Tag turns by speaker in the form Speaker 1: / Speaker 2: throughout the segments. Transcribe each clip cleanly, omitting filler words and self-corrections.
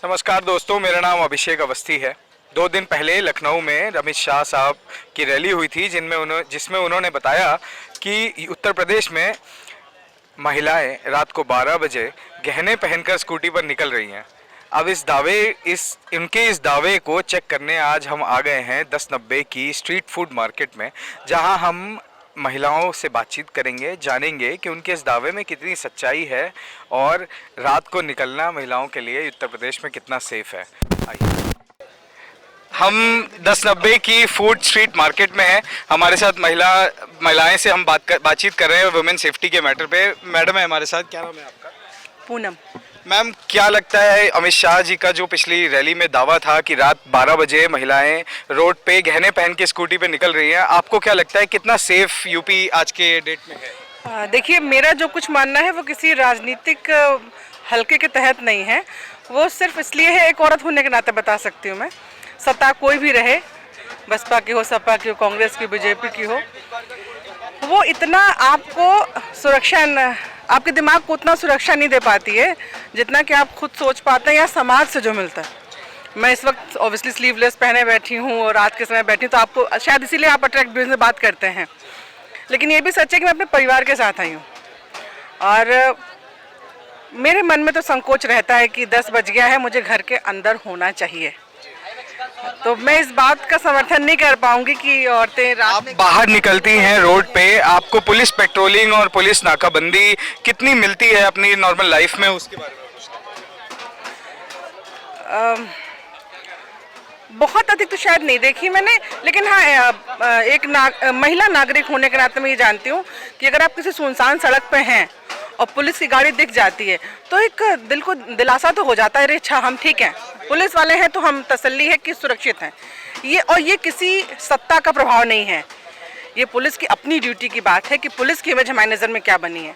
Speaker 1: नमस्कार दोस्तों, मेरा नाम अभिषेक अवस्थी है। 2 दिन पहले लखनऊ में अमित शाह साहब की रैली हुई थी जिसमें उन्होंने बताया कि उत्तर प्रदेश में महिलाएं रात को 12 बजे गहने पहनकर स्कूटी पर निकल रही हैं। अब इस दावे को चेक करने आज हम आ गए हैं 1090 की स्ट्रीट फूड मार्केट में, जहां हम महिलाओं से बातचीत करेंगे, जानेंगे कि उनके इस दावे में कितनी सच्चाई है और रात को निकलना महिलाओं के लिए उत्तर प्रदेश में कितना सेफ है। आइए, हम 1090 की फूड स्ट्रीट मार्केट में हैं। हमारे साथ महिलाएं से हम बातचीत कर रहे हैं वुमेन सेफ्टी के मैटर पे। मैडम है हमारे साथ, क्या नाम है आपका?
Speaker 2: पूनम।
Speaker 1: मैम, क्या लगता है अमित शाह जी का जो पिछली रैली में दावा था कि रात 12 बजे महिलाएं रोड पे गहने पहन के स्कूटी पे निकल रही हैं, आपको क्या लगता है कितना सेफ यूपी आज के डेट में है?
Speaker 2: देखिए, मेरा जो कुछ मानना है वो किसी राजनीतिक हलके के तहत नहीं है। वो सिर्फ इसलिए है, एक औरत होने के नाते बता सकती हूँ मैं। सत्ता कोई भी रहे, बसपा की हो, सपा की हो, कांग्रेस की, बीजेपी की हो, वो इतना आपको सुरक्षा आपके दिमाग को उतना सुरक्षा नहीं दे पाती है जितना कि आप खुद सोच पाते हैं या समाज से जो मिलता है। मैं इस वक्त ऑब्वियसली स्लीवलेस पहने बैठी हूँ और रात के समय बैठी हूँ, तो आपको शायद इसीलिए आप अट्रैक्ट बिजनेस बात करते हैं। लेकिन ये भी सच है कि मैं अपने परिवार के साथ आई हूँ और मेरे मन में तो संकोच रहता है कि 10 बज गया है, मुझे घर के अंदर होना चाहिए। तो मैं इस बात का समर्थन नहीं कर पाऊंगी कि औरतें रात में
Speaker 1: बाहर निकलती हैं रोड पे, आपको पुलिस पेट्रोलिंग और पुलिस नाकाबंदी कितनी मिलती है अपनी नॉर्मल लाइफ में, उसके बारे में
Speaker 2: बहुत अधिक तो शायद नहीं देखी मैंने। लेकिन हाँ, एक महिला नागरिक होने के नाते मैं ये जानती हूँ कि अगर आप किसी सुनसान सड़क पे हैं और पुलिस की गाड़ी दिख जाती है तो एक दिल को दिलासा तो हो जाता है, अरे अच्छा हम ठीक हैं, पुलिस वाले हैं तो हम तसल्ली है कि सुरक्षित हैं। ये किसी सत्ता का प्रभाव नहीं है, ये पुलिस की अपनी ड्यूटी की बात है कि पुलिस की इमेज हमारी नज़र में क्या बनी है।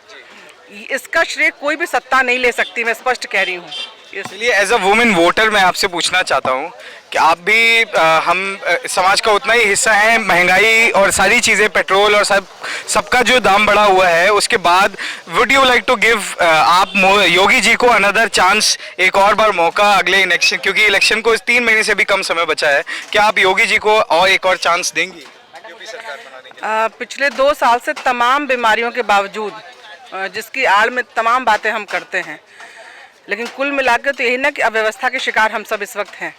Speaker 2: इसका श्रेय कोई भी सत्ता नहीं ले सकती, मैं स्पष्ट कह रही हूँ।
Speaker 1: इसलिए एज अ वुमेन वोटर मैं आपसे पूछना चाहता हूँ कि आप भी हम समाज का उतना ही हिस्सा हैं। महंगाई और सारी चीज़ें, पेट्रोल और सबका जो दाम बढ़ा हुआ है, उसके बाद would you like to give आप योगी जी को अनदर चांस, एक और बार मौका अगले इलेक्शन, क्योंकि इलेक्शन को 3 महीने से भी कम समय बचा है, क्या आप योगी जी को और एक और चांस देंगी यूपी सरकार बनाने के लिए?
Speaker 2: पिछले 2 साल से तमाम बीमारियों के बावजूद, जिसकी आड़ में तमाम बातें हम करते हैं, लेकिन कुल मिलाकर तो यही ना कि अव्यवस्था के शिकार हम सब इस वक्त हैं।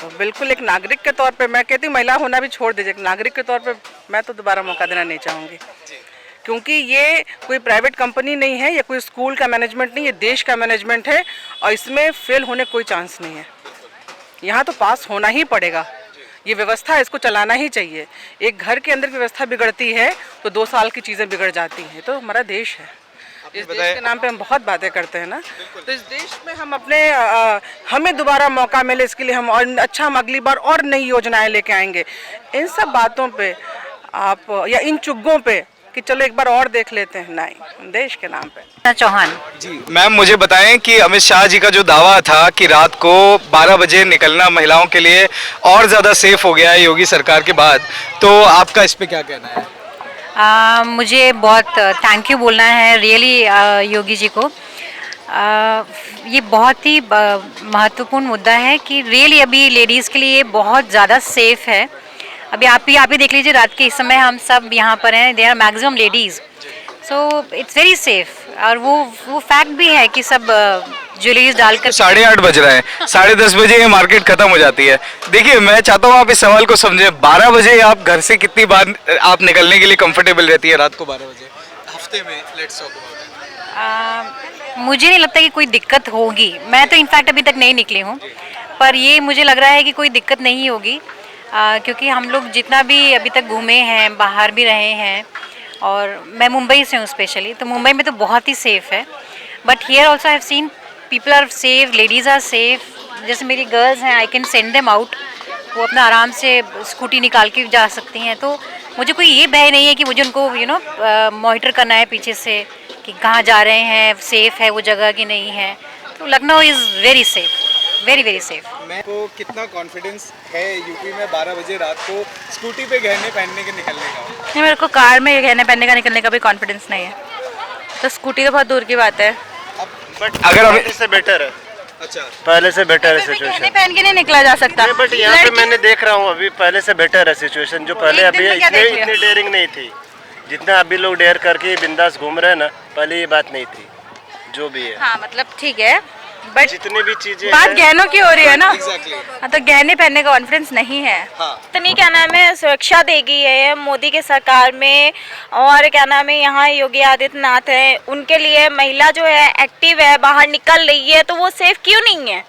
Speaker 2: तो बिल्कुल एक नागरिक के तौर पे मैं कहती हूँ, महिला होना भी छोड़ दीजिए, नागरिक के तौर पे मैं तो दोबारा मौका देना नहीं चाहूँगी, क्योंकि ये कोई प्राइवेट कंपनी नहीं है या कोई स्कूल का मैनेजमेंट नहीं, ये देश का मैनेजमेंट है और इसमें फेल होने कोई चांस नहीं है। यहाँ तो पास होना ही पड़ेगा, ये व्यवस्था है, इसको चलाना ही चाहिए। एक घर के अंदर व्यवस्था बिगड़ती है तो 2 साल की चीज़ें बिगड़ जाती हैं। तो हमारा देश है, इस देश के नाम पे हम बहुत बातें करते हैं ना, तो इस देश में हम हमें दोबारा मौका मिले इसके लिए हम अच्छा, हम अगली बार और नई योजनाएं लेके आएंगे। इन सब बातों पे आप या इन चुग्गों पे कि चलो एक बार और देख लेते हैं, नहीं, देश के नाम पे।
Speaker 3: चौहान
Speaker 1: जी मैम, मुझे बताएं कि अमित शाह जी का जो दावा था कि रात को 12 बजे निकलना महिलाओं के लिए और ज़्यादा सेफ हो गया है योगी सरकार के बाद, तो आपका इस पे क्या कहना है?
Speaker 3: मुझे बहुत थैंक यू बोलना है रियली योगी जी को। ये बहुत ही महत्वपूर्ण मुद्दा है कि रियली अभी लेडीज़ के लिए बहुत ज़्यादा सेफ है। अभी आप ही देख लीजिए, रात के इस समय हम सब यहाँ पर हैं, there are maximum ladies, so it's very safe. और वो फैक्ट भी है कि सब ज्वेलरीज डालकर
Speaker 1: 8:30 बज रहे हैं, 10:30 बजे ये मार्केट खत्म हो जाती है। देखिए, मैं चाहता हूँ आप इस सवाल को समझे, 12 बजे आप घर से कितनी बार आप निकलने के लिए कंफर्टेबल रहती है रात को 12 बजे हफ्ते में? Let's talk about it.
Speaker 3: मुझे नहीं लगता कि कोई दिक्कत होगी, मैं तो इनफैक्ट अभी तक नहीं निकली हूँ, पर ये मुझे लग रहा है कि कोई दिक्कत नहीं होगी, क्योंकि हम लोग जितना भी अभी तक घूमे हैं, बाहर भी रहे हैं, और मैं मुंबई से हूँ स्पेशली, तो मुंबई में तो बहुत ही सेफ़ है। But here also I have seen people are safe, ladies are safe. जैसे मेरी गर्ल्स हैं, I can send them out, वो अपना आराम से स्कूटी निकाल के जा सकती हैं। तो मुझे कोई ये भय नहीं है कि मुझे उनको मॉनिटर करना है पीछे से कि कहाँ जा रहे हैं, सेफ़ है वो जगह कि नहीं है। तो Lucknow is very safe, very very safe.
Speaker 1: मैं को कितना कॉन्फिडेंस है यूपी में 12 बजे रात को स्कूटी पे गहने पहनने के निकलने का?
Speaker 4: नहीं, मेरे को कार में गहने पहनने का निकलने का भी कॉन्फिडेंस नहीं है, तो स्कूटी तो बहुत दूर की बात है।
Speaker 1: बट अगर हम
Speaker 5: इससे बेटर है।
Speaker 1: अच्छा।
Speaker 5: पहले से बेटर है
Speaker 4: गहने
Speaker 5: सिचुएशन।
Speaker 4: पहन के नहीं निकला जा सकता।
Speaker 5: बट यहाँ पे मैंने देख रहा हूँ अभी पहले से बेटर है सिचुएशन। जो पहले
Speaker 4: एक
Speaker 5: अभी
Speaker 4: दिन में क्या
Speaker 5: इतने
Speaker 4: देख लिया?
Speaker 5: इतनी डेयरिंग नहीं थी जितना अभी लोग डेयर करके बिंदास घूम रहे हैं ना, पहले ये बात नहीं थी। जो भी है,
Speaker 4: हाँ मतलब ठीक है, बट
Speaker 5: जितनी भी चीजें
Speaker 4: बात
Speaker 5: हैं,
Speaker 4: गहनों की हो रही है ना।
Speaker 1: एग्जैक्टली।
Speaker 4: हाँ, तो गहने पहनने का कॉन्फिडेंस नहीं है।
Speaker 6: इतनी क्या नाम है सुरक्षा देगी है मोदी के सरकार में, और क्या नाम है यहाँ योगी आदित्यनाथ है, उनके लिए महिला जो है एक्टिव है, बाहर निकल रही है, तो वो सेफ क्यों नहीं है?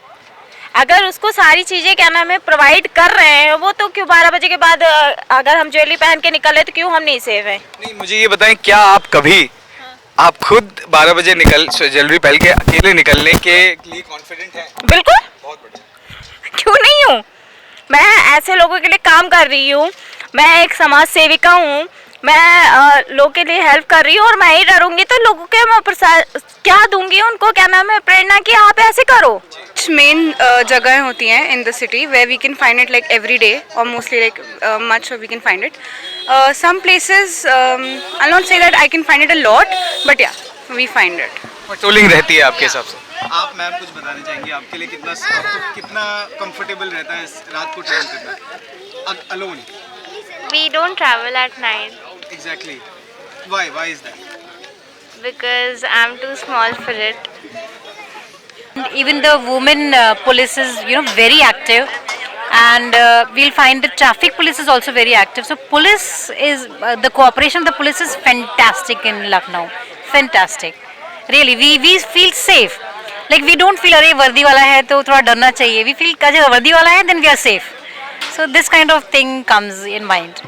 Speaker 6: अगर उसको सारी चीज़ें क्या नाम है प्रोवाइड कर रहे हैं वो, तो क्यों 12 बजे के बाद अगर हम ज्वेलरी पहन के निकले तो क्यों हम नहीं सेफ हैं?
Speaker 1: नहीं, मुझे ये बताएं, क्या आप कभी आप खुद 12 बजे ज्वेलरी पहन के अकेले निकलने के लिए कॉन्फिडेंट हैं?
Speaker 6: बिल्कुल,
Speaker 1: बहुत बढ़िया।
Speaker 6: क्यों नहीं हूँ? मैं ऐसे लोगों के लिए काम कर रही हूँ, मैं एक समाज सेविका हूँ, मैं लोगों के लिए हेल्प कर रही हूँ, और मैं ही डरूंगी तो लोगों के मैं क्या दूंगी उनको, क्या नाम है, प्रेरणा की आप ऐसे करो।
Speaker 7: मेन जगह होती हैं in the city where we can find it like every day or mostly like much we can find it. Some places I'll not say that I can find it a lot, but yeah, we find it.
Speaker 1: Patrolling रहती है आपके हिसाब से?
Speaker 8: आप ma'am कुछ बताना चाहेंगे आपके लिए कितना कंफर्टेबल रहता है रात को ट्रैवल करना alone?
Speaker 9: We don't travel at night
Speaker 8: exactly, why is that?
Speaker 9: because I'm too small for it.
Speaker 3: Even the women police is, very active, and we'll find the traffic police is also very active. So police is the cooperation of the police is fantastic in Lucknow. Fantastic, really. We feel safe. Like we don't feel अरे वर्दी वाला है तो थोड़ा डरना चाहिए. We feel अगर वर्दी वाला है then we are safe. So this kind of thing comes in mind.